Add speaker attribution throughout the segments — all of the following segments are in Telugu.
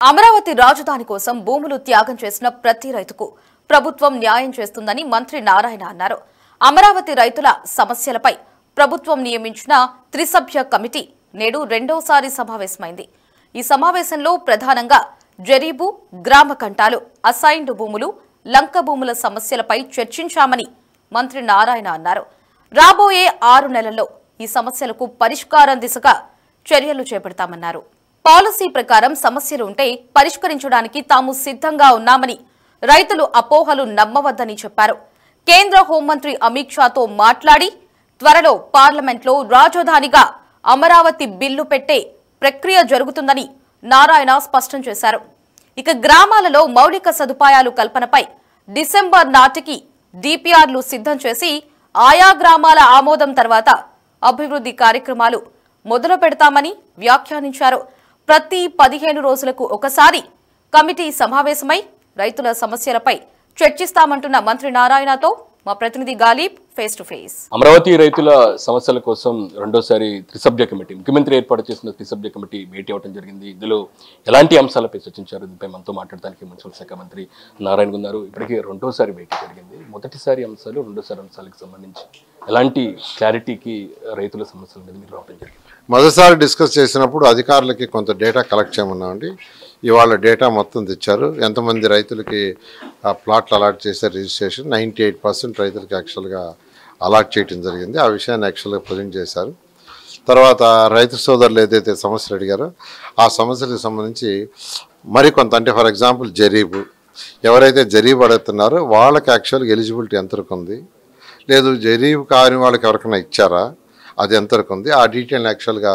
Speaker 1: అమరావతి రాజధాని కోసం భూములు త్యాగం చేసిన ప్రతి రైతుకు ప్రభుత్వం న్యాయం చేస్తుందని మంత్రి నారాయణ అన్నారు. అమరావతి రైతుల సమస్యలపై ప్రభుత్వం నియమించిన త్రిసభ్య కమిటీ నేడు రెండోసారి సమావేశమైంది. ఈ సమావేశంలో ప్రధానంగా జరీబు, గ్రామ కంటాలు, అసైన్డ్ భూములు, లంక భూముల సమస్యలపై చర్చించామని మంత్రి నారాయణ అన్నారు. రాబోయే 6 నెలల్లో ఈ సమస్యలకు పరిష్కారం దిశగా చర్యలు చేపడతామన్నారు. పాలసీ ప్రకారం సమస్యలు ఉంటే పరిష్కరించడానికి తాము సిద్ధంగా ఉన్నామని, రైతులు అపోహలు నమ్మవద్దని చెప్పారు. కేంద్ర హోంమంత్రి అమిత్ షాతో మాట్లాడి త్వరలో పార్లమెంట్లో రాజధానిగా అమరావతి బిల్లు పెట్టే ప్రక్రియ జరుగుతుందని నారాయణ స్పష్టం చేశారు. ఇక గ్రామాలలో మౌలిక సదుపాయాలు కల్పనపై డిసెంబర్ నాటికి డిపిఆర్లు సిద్ధం చేసి ఆయా గ్రామాల ఆమోదం తర్వాత అభివృద్ధి కార్యక్రమాలు మొదలు పెడతామని వ్యాఖ్యానించారు. ప్రతి 15 రోజులకు ఒకసారి కమిటీ సమావేశమై రైతుల సమస్యలపై చర్చిస్తామంటున్న మంత్రి నారాయణతో మా ప్రతినిధి Ghalib face to face.
Speaker 2: Amaravati రైతుల సమస్యల కోసం రెండోసారి త్రిసభ్య కమిటీ, ముఖ్యమంత్రి ఏర్పాటు చేసిన త్రిసభ్య కమిటీ భేటీ అవడం జరిగింది. ఇందులో ఎలాంటి అంశాలపై చర్చించారు? దీనిపై మనతో మాట్లాడడానికి మున్సిపల్ శాఖ మంత్రి నారాయణ ఉన్నారు. ఇప్పటికీ రెండోసారి భేటీ జరిగింది. మొదటిసారి అంశాలు, రెండోసారి అంశాలకు సంబంధించి ఎలాంటి క్లారిటీకి రైతుల సమస్యల మీద మీరు రావడం జరిగింది?
Speaker 3: మొదటిసారి డిస్కస్ చేసినప్పుడు అధికారులకి కొంత డేటా కలెక్ట్ చేయమన్నామండి. ఇవాళ డేటా మొత్తం తెచ్చారు. ఎంతమంది రైతులకి ప్లాట్లు అలాట్ చేసే రిజిస్ట్రేషన్ 98% రైతులకి యాక్చువల్గా అలాట్ చేయడం జరిగింది. ఆ విషయాన్ని యాక్చువల్గా ప్రజెంట్ చేశారు. తర్వాత రైతు సోదరులు ఏదైతే సమస్యలు అడిగారో ఆ సమస్యలకు సంబంధించి మరికొంత, అంటే ఫర్ ఎగ్జాంపుల్ జరీబు, ఎవరైతే జరీబు అడుగుతున్నారో వాళ్ళకి యాక్చువల్గా ఎలిజిబిలిటీ ఎంతవరకు ఉంది, లేదు జరీబు కాని వాళ్ళకి ఎవరికైనా ఇచ్చారా, అది ఎంతవరకు ఉంది, ఆ డీటెయిల్ యాక్చువల్గా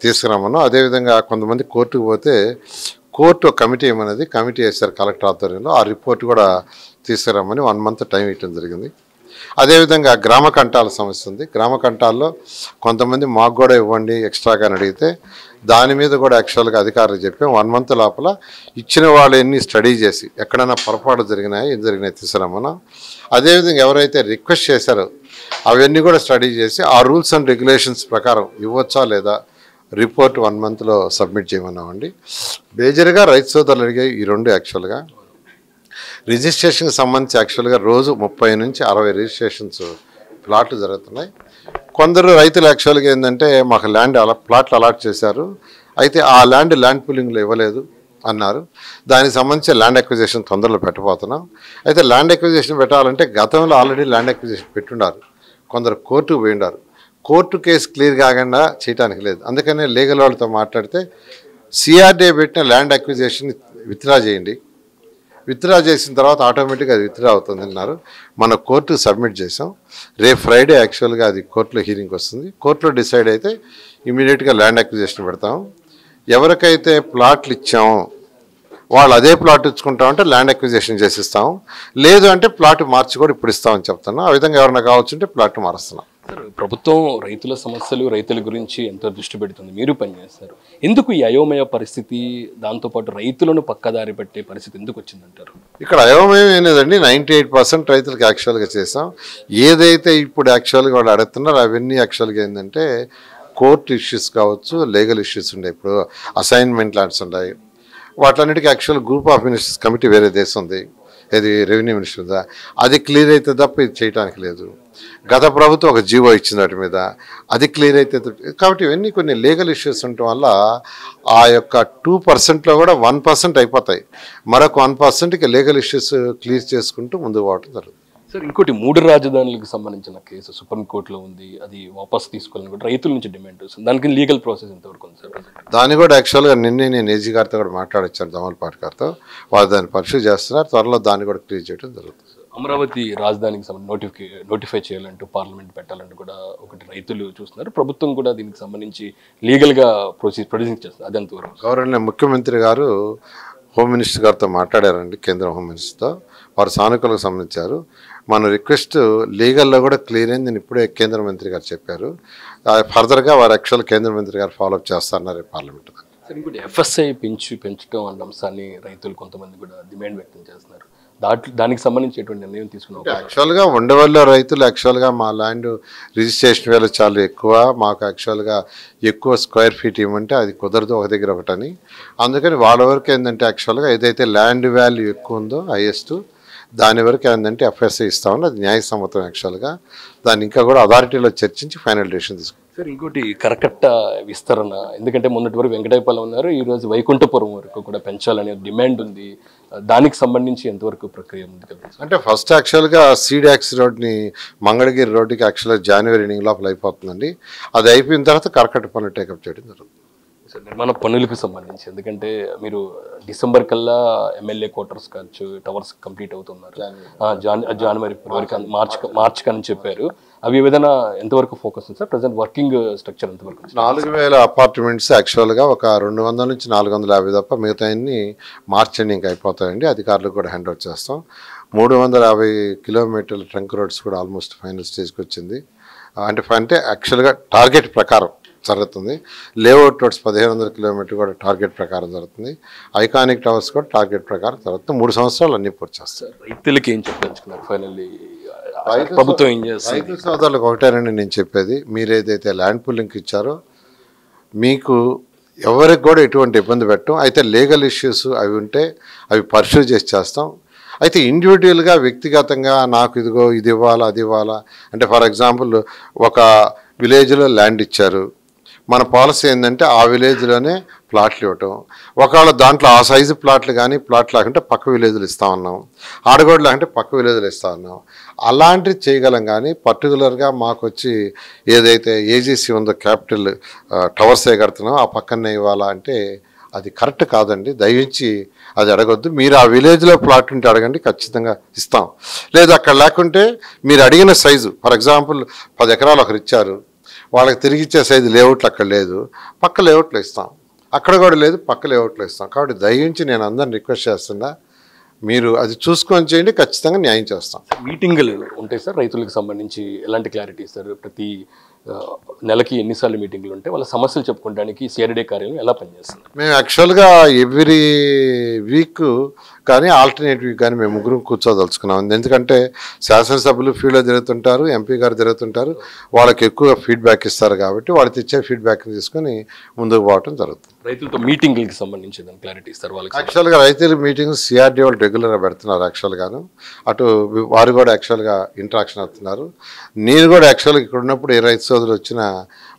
Speaker 3: తీసుకురామన్నాం. అదేవిధంగా కొంతమంది కోర్టుకు పోతే కోర్టు కమిటీ ఏమనేది కమిటీ వేశారు కలెక్టర్ ఆధ్వర్యంలో. ఆ రిపోర్ట్ కూడా తీసుకురామని 1 మంత్ టైం ఇవ్వడం జరిగింది. అదేవిధంగా గ్రామ కంటాల సమస్య ఉంది. గ్రామ కంటాల్లో కొంతమంది మాకు కూడా ఇవ్వండి ఎక్స్ట్రాగా అని అడిగితే దాని మీద కూడా యాక్చువల్గా అధికారులు చెప్పాం 1 మంత్ లోపల ఇచ్చిన వాళ్ళు ఎన్ని స్టడీ చేసి ఎక్కడైనా పొరపాటు జరిగినాయి, ఏం జరిగినాయి తీసుకురామన్నా. అదేవిధంగా ఎవరైతే రిక్వెస్ట్ చేశారో అవన్నీ కూడా స్టడీ చేసి ఆ రూల్స్ అండ్ రెగ్యులేషన్స్ ప్రకారం ఇవ్వచ్చా లేదా రిపోర్ట్ 1 మంత్లో సబ్మిట్ చేయమన్నామండి. మేజర్గా రైతు సోదరులు అడిగే ఈ రెండు యాక్చువల్గా రిజిస్ట్రేషన్కి సంబంధించి యాక్చువల్గా రోజు 30 నుంచి 60 రిజిస్ట్రేషన్స్ ప్లాట్లు జరుగుతున్నాయి. కొందరు రైతులు యాక్చువల్గా ఏంటంటే మాకు ల్యాండ్ ప్లాట్లు అలాట్ చేశారు, అయితే ఆ ల్యాండ్ పూలింగ్లో ఇవ్వలేదు అన్నారు. దానికి సంబంధించి ల్యాండ్ అక్విజిషన్ తొందరలో పెట్టబోతున్నాం. అయితే ల్యాండ్ అక్విజిషన్ పెట్టాలంటే గతంలో ఆల్రెడీ ల్యాండ్ అక్విజిషన్ పెట్టుండారు, కొందరు కోర్టుకు పోయిండారు. కోర్టు కేసు క్లియర్ కాకుండా చేయడానికి లేదు. అందుకనే లీగల్ వాళ్ళతో మాట్లాడితే సిఆర్డీఏ పెట్టిన ల్యాండ్ అక్విజిషన్ విత్డ్రా చేయండి, విత్డ్రా చేసిన తర్వాత ఆటోమేటిక్గా అది విత్డ్రా అవుతుంది అన్నారు. మన కోర్టుకు సబ్మిట్ చేసాం. రేపు ఫ్రైడే యాక్చువల్గా అది కోర్టులో హీరింగ్ వస్తుంది. కోర్టులో డిసైడ్ అయితే ఇమీడియట్గా ల్యాండ్ అక్విజిషన్ పెడతాం. ఎవరికైతే ప్లాట్లు ఇచ్చామో వాళ్ళు అదే ప్లాట్ ఇచ్చుకుంటామంటే ల్యాండ్ అక్విజిషన్ చేసిస్తాం, లేదు అంటే ప్లాట్ మార్చి కూడా ఇప్పుడు ఇస్తామని చెప్తున్నాం. ఆ విధంగా ఎవరైనా కావచ్చుంటే ప్లాట్ మారుస్తున్నాం.
Speaker 2: ప్రభుత్వం రైతుల సమస్యలు, రైతుల గురించి ఎంతో దృష్టి పెడుతుంది, మీరు పనిచేస్తారు. ఎందుకు ఈ అయోమయ పరిస్థితి, దాంతోపాటు రైతులను పక్కదారి పెట్టే పరిస్థితి ఎందుకు వచ్చిందంటారు?
Speaker 3: ఇక్కడ అయోమయం ఏం లేదండి. 98% రైతులకు యాక్చువల్గా చేసాం. ఏదైతే ఇప్పుడు యాక్చువల్గా వాళ్ళు అడుగుతున్నారో అవన్నీ యాక్చువల్గా ఏంటంటే కోర్టు ఇష్యూస్ కావచ్చు, లీగల్ ఇష్యూస్ ఉన్నాయి. ఇప్పుడు అసైన్మెంట్ ల్యాండ్స్ ఉన్నాయి, వాటన్నిటికీ actual group of ministers committee వేరే దేశం ఉంది, ఇది రెవెన్యూ మినిస్టర్ ఉందా, అది క్లియర్ అయితే తప్ప ఇది చేయడానికి లేదు. గత ప్రభుత్వం ఒక జీవో ఇచ్చింది వాటి మీద, అది క్లియర్ అయితే. కాబట్టి ఇవన్నీ కొన్ని లీగల్ ఇష్యూస్ ఉండటం వల్ల ఆ యొక్క 2%లో కూడా 1% అయిపోతాయి. మరొక 1%కి లీగల్ ఇష్యూస్ క్లియర్ చేసుకుంటూ ముందుకు పోవడం జరుగుతుంది.
Speaker 2: సార్, ఇంకోటి 3 రాజధానులకు సంబంధించిన కేసు సుప్రీంకోర్టులో ఉంది, అది వాపసు తీసుకోవాలని కూడా రైతుల నుంచి డిమాండ్ వస్తుంది. దానికి లీగల్ ప్రాసెస్ ఎంతవరకు ఉంది సార్?
Speaker 3: దాన్ని కూడా యాక్చువల్గా నిన్నే నేను ఏజీ గారితో కూడా మాట్లాడొచ్చాను, దమల్పాటి గారితో. వాళ్ళు దాన్ని పరిశీలి చేస్తున్నారు. త్వరలో దాన్ని కూడా క్లియర్ చేయడం జరుగుతుంది.
Speaker 2: అమరావతి రాజధానికి సంబంధించి నోటిఫై చేయాలంటూ, పార్లమెంట్ పెట్టాలంటూ కూడా ఒకటి రైతులు చూస్తున్నారు. ప్రభుత్వం కూడా దీనికి సంబంధించి లీగల్గా ప్రొసీడింగ్ చేస్తుంది. అది ఎంతవరకు?
Speaker 3: గౌరవనీయ ముఖ్యమంత్రి గారు హోమ్ మినిస్టర్ గారితో మాట్లాడారండి, కేంద్ర హోమ్ మినిస్టర్తో. వారు సానుకూలంగా సంబంధించారు. మన రిక్వెస్ట్ లీగల్లో కూడా క్లియర్ అయింది నేను ఇప్పుడే కేంద్ర మంత్రి గారు చెప్పారు. ఫర్దర్గా వారు యాక్చువల్ కేంద్ర మంత్రి గారు ఫాలోఅప్ చేస్తారన్నారు పార్లమెంట్.
Speaker 2: సార్, ఇంకోటి ఎఫ్ఎస్ఐ పెంచడం అన్న అంశాన్ని రైతులు కొంతమంది కూడా డిమాండ్ వ్యక్తం చేస్తున్నారు. దానికి సంబంధించి ఎటువంటి నిర్ణయం తీసుకున్నాం?
Speaker 3: యాక్చువల్గా ఉండవల్ల రైతులు యాక్చువల్గా మా ల్యాండ్ రిజిస్ట్రేషన్ వేళ చాలా ఎక్కువ, మాకు యాక్చువల్గా ఎక్కువ స్క్వేర్ ఫీట్ ఇవ్వమంటే అది కుదరదు ఒక దగ్గర ఒకటని. అందుకని వాళ్ళ వరకు ఏంటంటే యాక్చువల్గా ఏదైతే ల్యాండ్ వాల్యూ ఎక్కువ ఉందో హైయెస్ట్ దాని వరకు ఏంటంటే ఎఫ్ఎస్ఐ ఇస్తామని, అది న్యాయసమ్మతం యాక్చువల్గా. దాన్ని ఇంకా కూడా అథారిటీలో చర్చించి ఫైనల్ డెసిషన్ తీసుకుంటాం.
Speaker 2: సార్ ఇంకోటి కరకట్ట విస్తరణ, ఎందుకంటే మొన్నటి వరకు వెంకటాయపాలెం ఉన్నారు, ఈరోజు వైకుంఠపురం వరకు కూడా పెంచాలనే డిమాండ్ ఉంది. దానికి సంబంధించి ఎంతవరకు ప్రక్రియ ఉంది కదా?
Speaker 3: అంటే ఫస్ట్ యాక్చువల్గా సీడాక్స్ రోడ్ని మంగళగిరి రోడ్డుకి యాక్చువల్గా జనవరి ఎండింగ్ లోపల అయిపోతుందండి. అది అయిపోయిన తర్వాత కరకట్ట పనులు టేకప్ చేయడం జరుగుతుంది.
Speaker 2: సార్ నిర్మాణ పనులకు సంబంధించి, ఎందుకంటే మీరు డిసెంబర్ కల్లా ఎమ్మెల్యే క్వార్టర్స్ కావచ్చు, టవర్స్ కంప్లీట్ అవుతున్నారు, జనవరి వరకు మార్చ్ కానీ చెప్పారు. అవి ఏదైనా ఎంతవరకు ఫోకస్ ఉంది సార్? ప్రజెంట్ వర్కింగ్ స్ట్రక్చర్ ఎంతవరకు?
Speaker 3: 4000 అపార్ట్మెంట్స్ యాక్చువల్గా ఒక 200 నుంచి 450 తప్ప మిగతా అన్ని మార్చ్ ఎండింగ్ అయిపోతాయండి. అధికారులకు కూడా హ్యాండ్ ఓవర్ చేస్తాం. 350 కిలోమీటర్ల ట్రంక్ రోడ్స్ కూడా ఆల్మోస్ట్ ఫైనల్ స్టేజ్కి వచ్చింది. అంటే యాక్చువల్గా టార్గెట్ ప్రకారం జరుగుతుంది. లేఅవుట్ రోడ్స్ 1500 కిలోమీటర్ కూడా టార్గెట్ ప్రకారం జరుగుతుంది. ఐకానిక్ టవర్స్ కూడా టార్గెట్ ప్రకారం జరుగుతుంది. 3 సంవత్సరాలు అన్నీ పూర్తి చేస్తారు.
Speaker 2: రైతులకి ఏం చెప్పదలుచుకున్నారు ఫైనల్లీ? ప్రభుత్వం ఏం చేస్తుంది?
Speaker 3: రైతు సోదరులకు ఒకటేనండి నేను చెప్పేది, మీరు ఏదైతే ల్యాండ్ పూలింగ్ ఇచ్చారో మీకు ఎవరికి కూడా ఎటువంటి ఇబ్బంది పెట్టం. అయితే లీగల్ ఇష్యూస్ అవి ఉంటే అవి పర్సూ చేసి చేస్తాం. అయితే ఇండివిజువల్గా వ్యక్తిగతంగా నాకు ఇదిగో ఇది ఇవ్వాలా అది ఇవ్వాలా అంటే, ఫర్ ఎగ్జాంపుల్ ఒక విలేజ్లో ల్యాండ్ ఇచ్చారు, మన పాలసీ ఏంటంటే ఆ విలేజ్లోనే ప్లాట్లు ఇవ్వటం. ఒకవేళ దాంట్లో ఆ సైజు ప్లాట్లు కానీ ప్లాట్ లేకుంటే పక్క విలేజ్లు ఇస్తా ఉన్నాం, ఆడగోడు లేకుంటే పక్క విలేజ్లు ఇస్తా ఉన్నాం. అలాంటివి చేయగలం. కానీ పర్టికులర్గా మాకు వచ్చి ఏదైతే ఏజీసీ ఉందో క్యాపిటల్ టవర్సే కడుతున్నాం ఆ పక్కనే ఇవ్వాలా అంటే అది కరెక్ట్ కాదండి. దయించి అది అడగొద్దు. మీరు ఆ విలేజ్లో ప్లాట్ ఉంటే అడగండి, ఖచ్చితంగా ఇస్తాం. లేదు అక్కడ లేకుంటే మీరు అడిగిన సైజు, ఫర్ ఎగ్జాంపుల్ 10 ఎకరాలు ఒకరు ఇచ్చారు, వాళ్ళకి తిరిగి ఇచ్చే సైజు లేఅవుట్లు అక్కడ లేదు, పక్క లేఅవుట్లో ఇస్తాం. అక్కడ కూడా లేదు, పక్క లేఅవుట్లో ఇస్తాం. కాబట్టి దయించి నేను అందరిని రిక్వెస్ట్ చేస్తున్నా, మీరు అది చూసుకొని చేయండి, ఖచ్చితంగా న్యాయం చేస్తాం.
Speaker 2: మీటింగులు ఉంటాయి సార్ రైతులకు సంబంధించి, ఎలాంటి క్లారిటీ ఇస్తారు? ప్రతి నెలకి ఎన్నిసార్లు మీటింగ్లు ఉంటాయి? వాళ్ళ సమస్యలు చెప్పుకోవడానికి సిఆర్డీ కార్యాలయం ఎలా పనిచేస్తుంది?
Speaker 3: మేము యాక్చువల్గా ఎవ్రీ వీక్ కానీ ఆల్టర్నేట్ వీక్ కానీ మేము ముగ్గురు కూర్చోదలుచుకున్నాం. ఎందుకంటే శాసనసభ్యులు ఫీల్డ్లో తిరుగుతుంటారు, ఎంపీ గారు తిరుగుతుంటారు, వాళ్ళకి ఎక్కువ ఫీడ్బ్యాక్ ఇస్తారు. కాబట్టి వాళ్ళు తెచ్చే ఫీడ్బ్యాక్ని తీసుకొని ముందుకు పోవటం జరుగుతుంది.
Speaker 2: రైతులతో మీటింగ్లకి సంబంధించి క్లారిటీ ఇస్తారు వాళ్ళకి?
Speaker 3: యాక్చువల్గా రైతుల మీటింగ్స్ సిఆర్డీ వాళ్ళు రెగ్యులర్గా పెడుతున్నారు యాక్చువల్గాను. అటు వారు కూడా యాక్చువల్గా ఇంటరాక్షన్ అవుతున్నారు. నేను కూడా యాక్చువల్గా ఇక్కడ ఉన్నప్పుడు ఏ రైతు సోదరులు వచ్చినా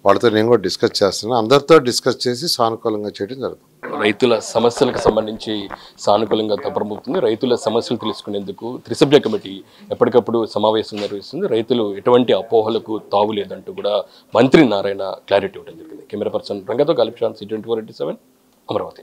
Speaker 3: వాళ్ళతో నేను కూడా డిస్కస్ చేస్తున్నాను. అందరితో డిస్కస్ చేసి సానుకూలంగా చేయడం జరుగుతుంది.
Speaker 2: రైతుల సమస్యలకు సంబంధించి సానుకూలంగా తప్పబడుతుంది. రైతుల సమస్యలు తెలుసుకునేందుకు త్రిసభ్య కమిటీ ఎప్పటికప్పుడు సమావేశం నిర్వహిస్తుంది. రైతులు ఎటువంటి అపోహలకు తావు లేదంటూ కూడా మంత్రి నారాయణ క్లారిటీ ఇవ్వడం జరిగింది. కెమెరా పర్సన్ రంగతో గాలిప్షాన్, C24/87 అమరావతి.